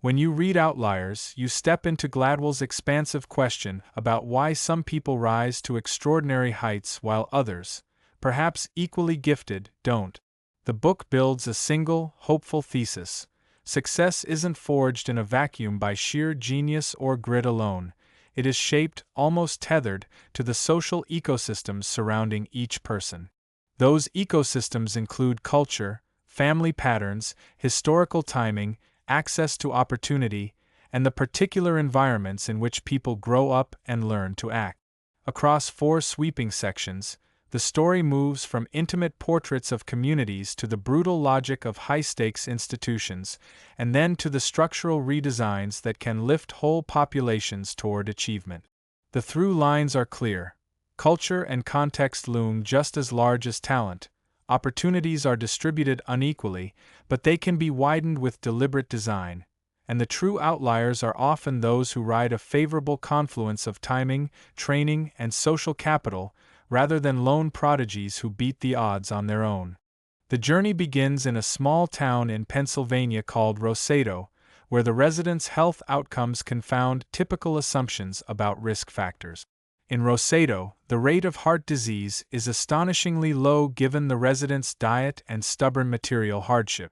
When you read Outliers, you step into Gladwell's expansive question about why some people rise to extraordinary heights while others, perhaps equally gifted, don't. The book builds a single, hopeful thesis. Success isn't forged in a vacuum by sheer genius or grit alone. It is shaped, almost tethered, to the social ecosystems surrounding each person. Those ecosystems include culture, family patterns, historical timing, access to opportunity, and the particular environments in which people grow up and learn to act. Across 4 sweeping sections, the story moves from intimate portraits of communities to the brutal logic of high-stakes institutions, and then to the structural redesigns that can lift whole populations toward achievement. The through lines are clear. Culture and context loom just as large as talent. Opportunities are distributed unequally, but they can be widened with deliberate design, and the true outliers are often those who ride a favorable confluence of timing, training, and social capital, rather than lone prodigies who beat the odds on their own. The journey begins in a small town in Pennsylvania called Roseto, where the residents' health outcomes confound typical assumptions about risk factors. In Roseto, the rate of heart disease is astonishingly low given the residents' diet and stubborn material hardship.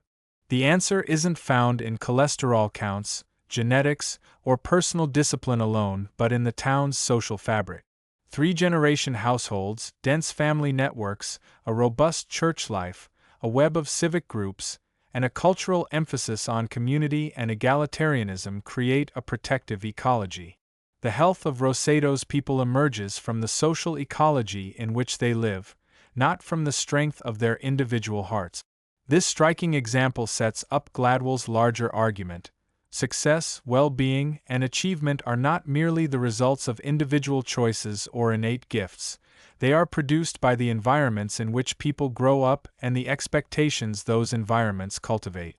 The answer isn't found in cholesterol counts, genetics, or personal discipline alone, but in the town's social fabric. 3-generation households, dense family networks, a robust church life, a web of civic groups, and a cultural emphasis on community and egalitarianism create a protective ecology. The health of Roseto's people emerges from the social ecology in which they live, not from the strength of their individual hearts. This striking example sets up Gladwell's larger argument. Success, well-being, and achievement are not merely the results of individual choices or innate gifts. They are produced by the environments in which people grow up and the expectations those environments cultivate.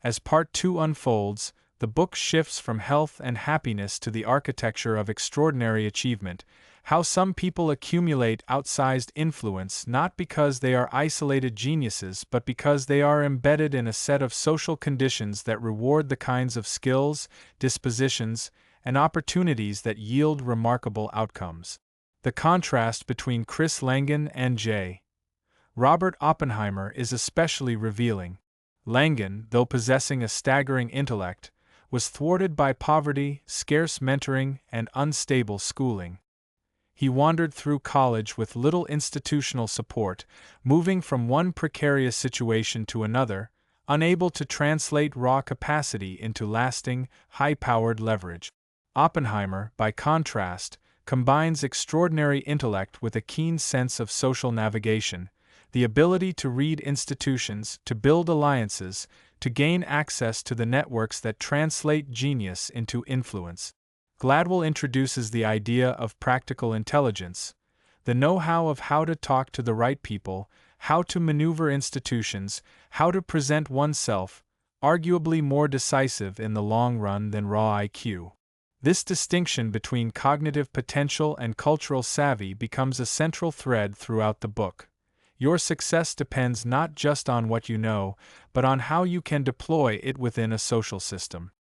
As Part 2 unfolds, the book shifts from health and happiness to the architecture of extraordinary achievement, how some people accumulate outsized influence not because they are isolated geniuses but because they are embedded in a set of social conditions that reward the kinds of skills, dispositions, and opportunities that yield remarkable outcomes. The contrast between Chris Langan and J. Robert Oppenheimer is especially revealing. Langan, though possessing a staggering intellect, was thwarted by poverty, scarce mentoring, and unstable schooling. He wandered through college with little institutional support, moving from one precarious situation to another, unable to translate raw capacity into lasting, high-powered leverage. Oppenheimer, by contrast, combines extraordinary intellect with a keen sense of social navigation, the ability to read institutions, to build alliances, to gain access to the networks that translate genius into influence. Gladwell introduces the idea of practical intelligence, the know-how of how to talk to the right people, how to maneuver institutions, how to present oneself, arguably more decisive in the long run than raw IQ. This distinction between cognitive potential and cultural savvy becomes a central thread throughout the book. Your success depends not just on what you know, but on how you can deploy it within a social system.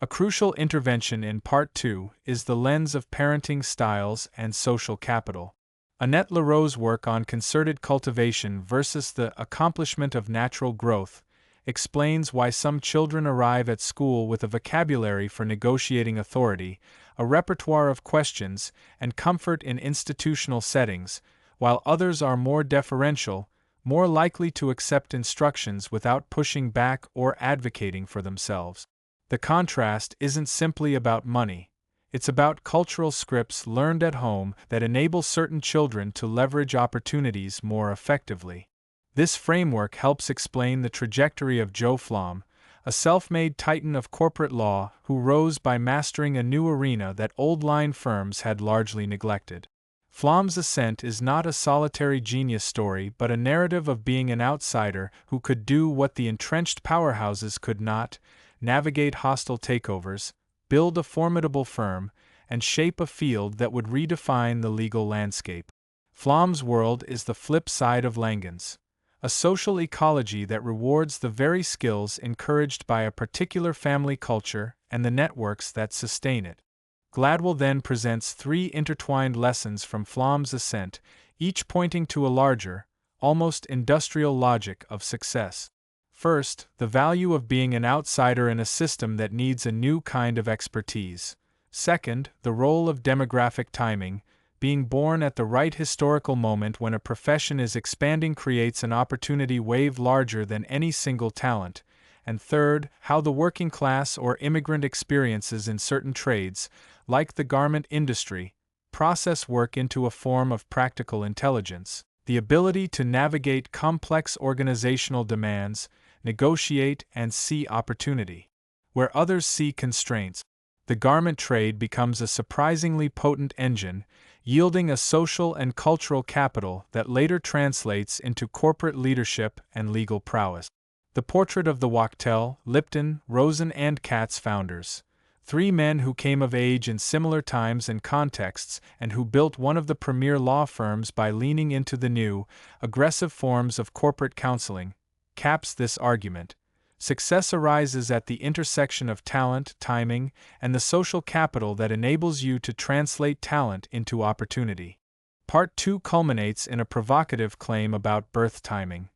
A crucial intervention in Part 2 is the lens of parenting styles and social capital. Annette Lareau's work on concerted cultivation versus the accomplishment of natural growth explains why some children arrive at school with a vocabulary for negotiating authority, a repertoire of questions, and comfort in institutional settings, while others are more deferential, more likely to accept instructions without pushing back or advocating for themselves. The contrast isn't simply about money. It's about cultural scripts learned at home that enable certain children to leverage opportunities more effectively. This framework helps explain the trajectory of Joe Flom, a self-made titan of corporate law who rose by mastering a new arena that old-line firms had largely neglected. Flom's ascent is not a solitary genius story but a narrative of being an outsider who could do what the entrenched powerhouses could not: navigate hostile takeovers, build a formidable firm, and shape a field that would redefine the legal landscape. Flom's world is the flip side of Langan's. a social ecology that rewards the very skills encouraged by a particular family culture and the networks that sustain it. Gladwell then presents three intertwined lessons from Flom's Ascent, each pointing to a larger, almost industrial logic of success. First, the value of being an outsider in a system that needs a new kind of expertise. Second, the role of demographic timing. Being born at the right historical moment when a profession is expanding creates an opportunity wave larger than any single talent. And third, how the working class or immigrant experiences in certain trades, like the garment industry, process work into a form of practical intelligence, the ability to navigate complex organizational demands, negotiate, and see opportunity where others see constraints. The garment trade becomes a surprisingly potent engine, yielding a social and cultural capital that later translates into corporate leadership and legal prowess. The portrait of the Wachtell, Lipton, Rosen and Katz founders, three men who came of age in similar times and contexts and who built one of the premier law firms by leaning into the new, aggressive forms of corporate counseling, caps this argument. Success arises at the intersection of talent, timing, and the social capital that enables you to translate talent into opportunity. Part 2 culminates in a provocative claim about birth timing.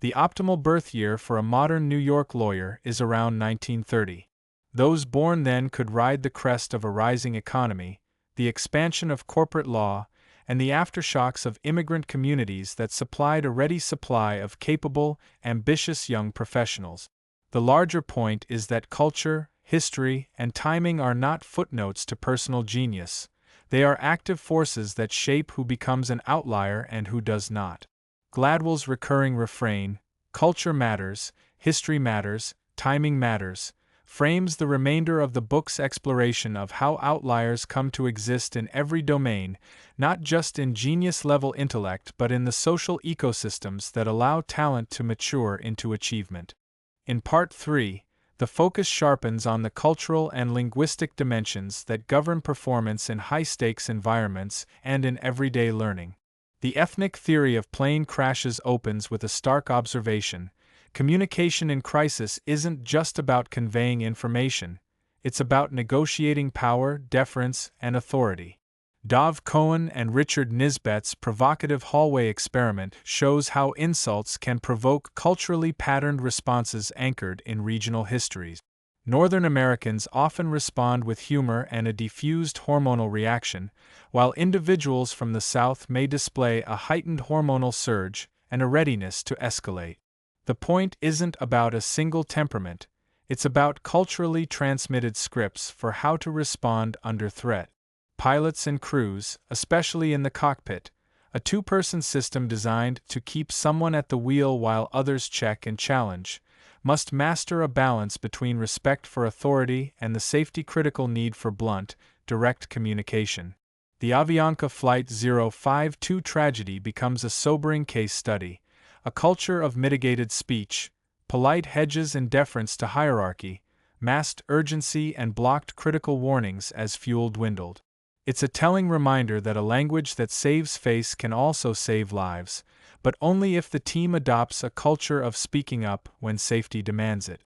The optimal birth year for a modern New York lawyer is around 1930. Those born then could ride the crest of a rising economy, the expansion of corporate law, and the aftershocks of immigrant communities that supplied a ready supply of capable, ambitious young professionals. The larger point is that culture, history, and timing are not footnotes to personal genius. They are active forces that shape who becomes an outlier and who does not. Gladwell's recurring refrain, "Culture matters, history matters, timing matters," frames the remainder of the book's exploration of how outliers come to exist in every domain, not just in genius-level intellect but in the social ecosystems that allow talent to mature into achievement. In Part 3, the focus sharpens on the cultural and linguistic dimensions that govern performance in high-stakes environments and in everyday learning. The ethnic theory of plane crashes opens with a stark observation: communication in crisis isn't just about conveying information, it's about negotiating power, deference, and authority. Dov Cohen and Richard Nisbet's provocative hallway experiment shows how insults can provoke culturally patterned responses anchored in regional histories. Northern Americans often respond with humor and a diffused hormonal reaction, while individuals from the South may display a heightened hormonal surge and a readiness to escalate. The point isn't about a single temperament, it's about culturally transmitted scripts for how to respond under threat. Pilots and crews, especially in the cockpit, a two-person system designed to keep someone at the wheel while others check and challenge, must master a balance between respect for authority and the safety-critical need for blunt, direct communication. The Avianca Flight 052 tragedy becomes a sobering case study, a culture of mitigated speech, polite hedges and deference to hierarchy, masked urgency and blocked critical warnings as fuel dwindled. It's a telling reminder that a language that saves face can also save lives, but only if the team adopts a culture of speaking up when safety demands it.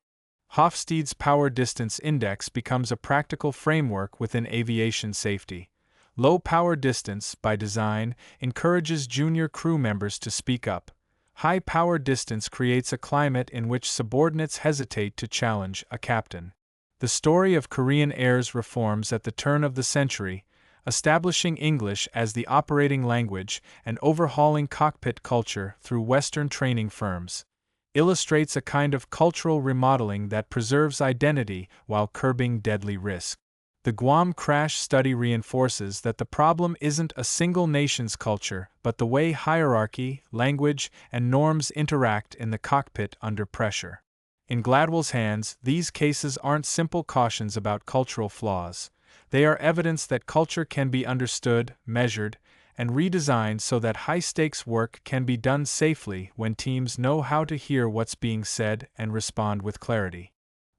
Hofstede's Power Distance Index becomes a practical framework within aviation safety. Low power distance, by design, encourages junior crew members to speak up. High power distance creates a climate in which subordinates hesitate to challenge a captain. The story of Korean Air's reforms at the turn of the century, establishing English as the operating language and overhauling cockpit culture through Western training firms, illustrates a kind of cultural remodeling that preserves identity while curbing deadly risk. The Guam crash study reinforces that the problem isn't a single nation's culture, but the way hierarchy, language, and norms interact in the cockpit under pressure. In Gladwell's hands, these cases aren't simple cautions about cultural flaws. They are evidence that culture can be understood, measured, and redesigned so that high-stakes work can be done safely when teams know how to hear what's being said and respond with clarity.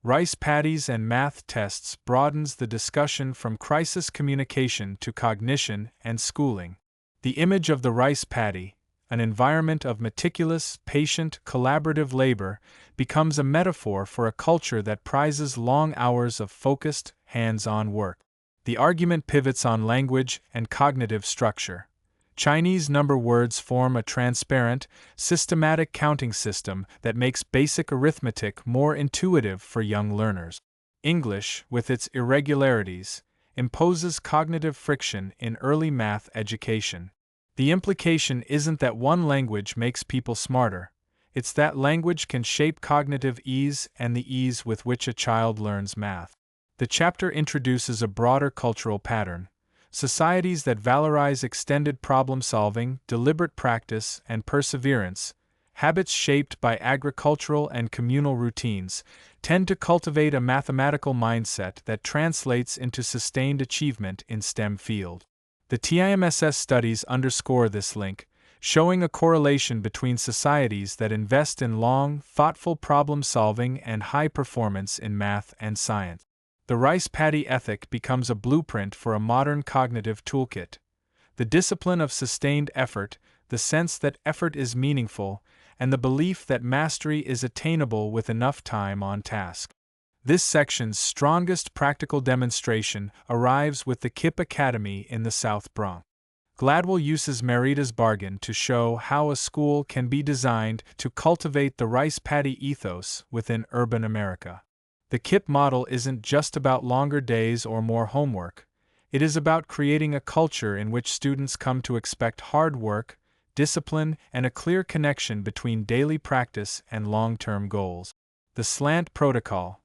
Rice paddies and math tests broadens the discussion from crisis communication to cognition and schooling. The image of the rice paddy, an environment of meticulous, patient, collaborative labor, becomes a metaphor for a culture that prizes long hours of focused, hands-on work. The argument pivots on language and cognitive structure. Chinese number words form a transparent, systematic counting system that makes basic arithmetic more intuitive for young learners. English, with its irregularities, imposes cognitive friction in early math education. The implication isn't that one language makes people smarter, it's that language can shape cognitive ease and the ease with which a child learns math. The chapter introduces a broader cultural pattern. Societies that valorize extended problem-solving, deliberate practice, and perseverance, habits shaped by agricultural and communal routines, tend to cultivate a mathematical mindset that translates into sustained achievement in STEM field. The TIMSS studies underscore this link, showing a correlation between societies that invest in long, thoughtful problem-solving and high performance in math and science. The rice paddy ethic becomes a blueprint for a modern cognitive toolkit. The discipline of sustained effort, the sense that effort is meaningful, and the belief that mastery is attainable with enough time on task. This section's strongest practical demonstration arrives with the KIPP Academy in the South Bronx. Gladwell uses Merita's bargain to show how a school can be designed to cultivate the rice paddy ethos within urban America. The KIPP model isn't just about longer days or more homework. It is about creating a culture in which students come to expect hard work, discipline, and a clear connection between daily practice and long-term goals. The SLANT protocol: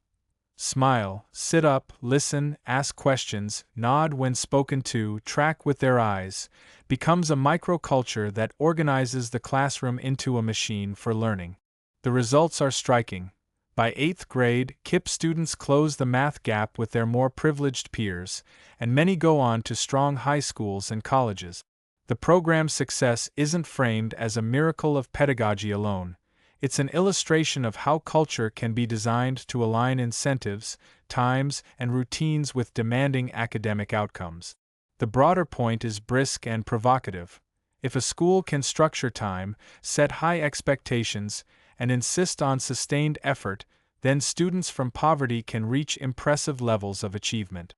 smile, sit up, listen, ask questions, nod when spoken to, track with their eyes, becomes a microculture that organizes the classroom into a machine for learning. The results are striking. By 8th grade, KIPP students close the math gap with their more privileged peers, and many go on to strong high schools and colleges. The program's success isn't framed as a miracle of pedagogy alone. It's an illustration of how culture can be designed to align incentives, times, and routines with demanding academic outcomes. The broader point is brisk and provocative. If a school can structure time, set high expectations, and insist on sustained effort, then students from poverty can reach impressive levels of achievement.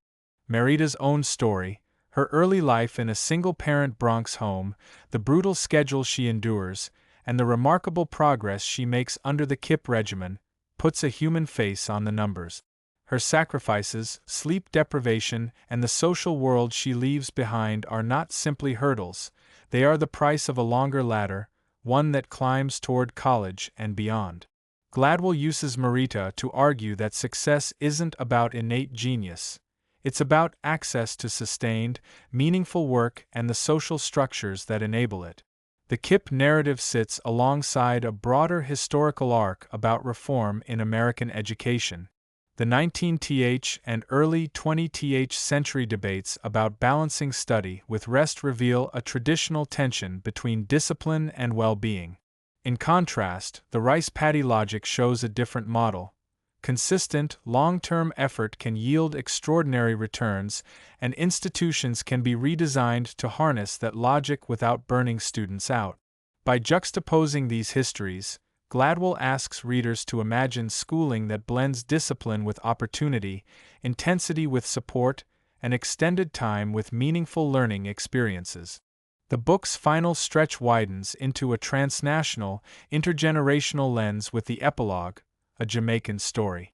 Merita's own story, her early life in a single-parent Bronx home, the brutal schedule she endures, and the remarkable progress she makes under the KIPP regimen, puts a human face on the numbers. Her sacrifices, sleep deprivation, and the social world she leaves behind are not simply hurdles, they are the price of a longer ladder, one that climbs toward college and beyond. Gladwell uses Merita to argue that success isn't about innate genius. It's about access to sustained, meaningful work and the social structures that enable it. The KIPP narrative sits alongside a broader historical arc about reform in American education. The 19th and early 20th century debates about balancing study with rest reveal a traditional tension between discipline and well-being. In contrast, the rice paddy logic shows a different model. Consistent, long-term effort can yield extraordinary returns, and institutions can be redesigned to harness that logic without burning students out. By juxtaposing these histories, Gladwell asks readers to imagine schooling that blends discipline with opportunity, intensity with support, and extended time with meaningful learning experiences. The book's final stretch widens into a transnational, intergenerational lens with the epilogue, a Jamaican story.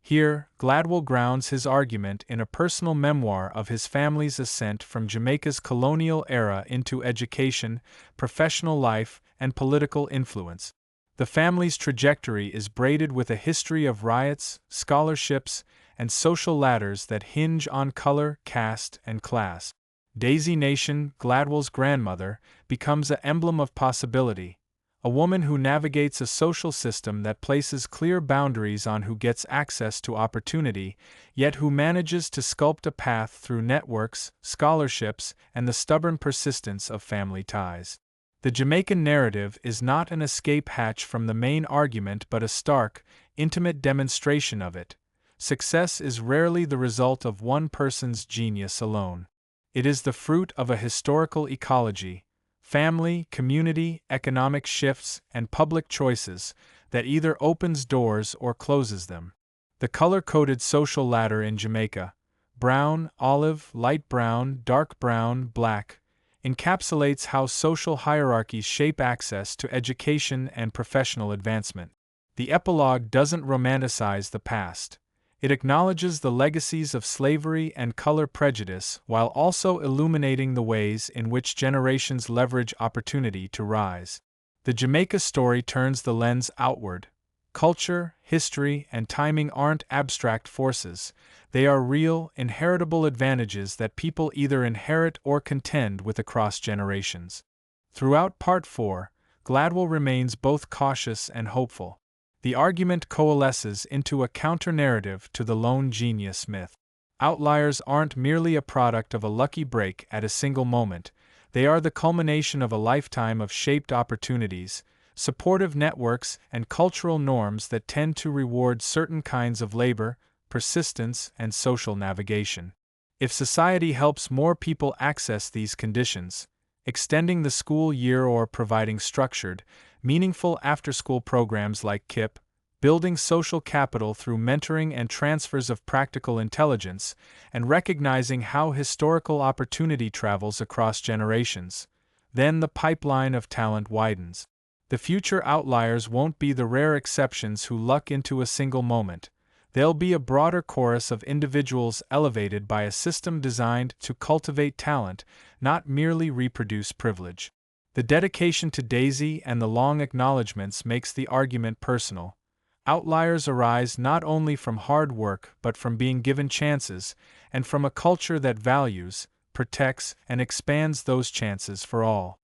Here, Gladwell grounds his argument in a personal memoir of his family's ascent from Jamaica's colonial era into education, professional life, and political influence. The family's trajectory is braided with a history of riots, scholarships, and social ladders that hinge on color, caste, and class. Daisy Nation, Gladwell's grandmother, becomes an emblem of possibility, a woman who navigates a social system that places clear boundaries on who gets access to opportunity, yet who manages to sculpt a path through networks, scholarships, and the stubborn persistence of family ties. The Jamaican narrative is not an escape hatch from the main argument but a stark, intimate demonstration of it. Success is rarely the result of one person's genius alone. It is the fruit of a historical ecology, family, community, economic shifts, and public choices that either opens doors or closes them. The color-coded social ladder in Jamaica, brown, olive, light brown, dark brown, black, encapsulates how social hierarchies shape access to education and professional advancement. The epilogue doesn't romanticize the past. It acknowledges the legacies of slavery and color prejudice while also illuminating the ways in which generations leverage opportunity to rise. The Jamaica story turns the lens outward. Culture, history, and timing aren't abstract forces. They are real, inheritable advantages that people either inherit or contend with across generations. Throughout Part 4, Gladwell remains both cautious and hopeful. The argument coalesces into a counter-narrative to the lone genius myth. Outliers aren't merely a product of a lucky break at a single moment. They are the culmination of a lifetime of shaped opportunities, supportive networks, and cultural norms that tend to reward certain kinds of labor, persistence, and social navigation. If society helps more people access these conditions, extending the school year or providing structured, meaningful after-school programs like KIP, building social capital through mentoring and transfers of practical intelligence, and recognizing how historical opportunity travels across generations, then the pipeline of talent widens. The future outliers won't be the rare exceptions who luck into a single moment. They'll be a broader chorus of individuals elevated by a system designed to cultivate talent, not merely reproduce privilege. The dedication to Daisy and the long acknowledgments makes the argument personal. Outliers arise not only from hard work but from being given chances, and from a culture that values, protects, and expands those chances for all.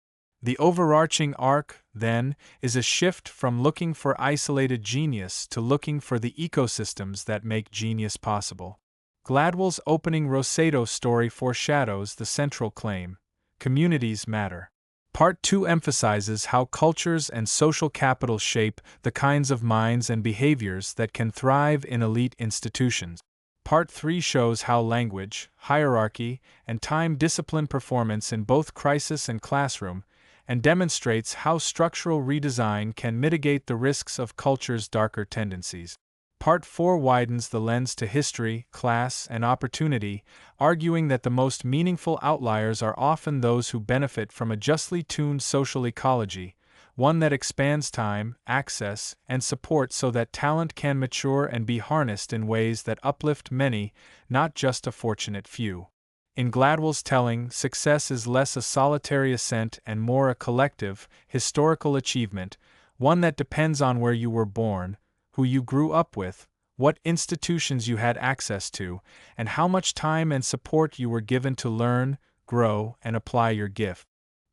The overarching arc, then, is a shift from looking for isolated genius to looking for the ecosystems that make genius possible. Gladwell's opening Roseto story foreshadows the central claim: communities matter. Part 2 emphasizes how cultures and social capital shape the kinds of minds and behaviors that can thrive in elite institutions. Part 3 shows how language, hierarchy, and time discipline performance in both crisis and classroom, and demonstrates how structural redesign can mitigate the risks of culture's darker tendencies. Part 4 widens the lens to history, class, and opportunity, arguing that the most meaningful outliers are often those who benefit from a justly tuned social ecology, one that expands time, access, and support so that talent can mature and be harnessed in ways that uplift many, not just a fortunate few. In Gladwell's telling, success is less a solitary ascent and more a collective, historical achievement, one that depends on where you were born, who you grew up with, what institutions you had access to, and how much time and support you were given to learn, grow, and apply your gift.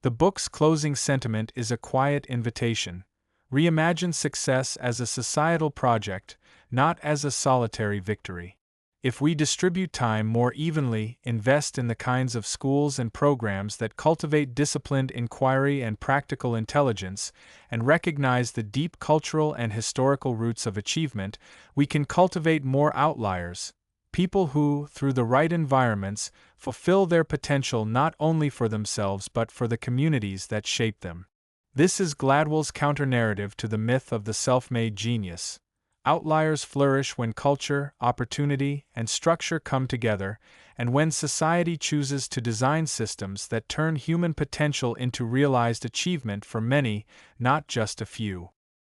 The book's closing sentiment is a quiet invitation. Reimagine success as a societal project, not as a solitary victory. If we distribute time more evenly, invest in the kinds of schools and programs that cultivate disciplined inquiry and practical intelligence, and recognize the deep cultural and historical roots of achievement, we can cultivate more outliers, people who, through the right environments, fulfill their potential not only for themselves but for the communities that shape them. This is Gladwell's counter-narrative to the myth of the self-made genius. Outliers flourish when culture, opportunity, and structure come together, and when society chooses to design systems that turn human potential into realized achievement for many, not just a few.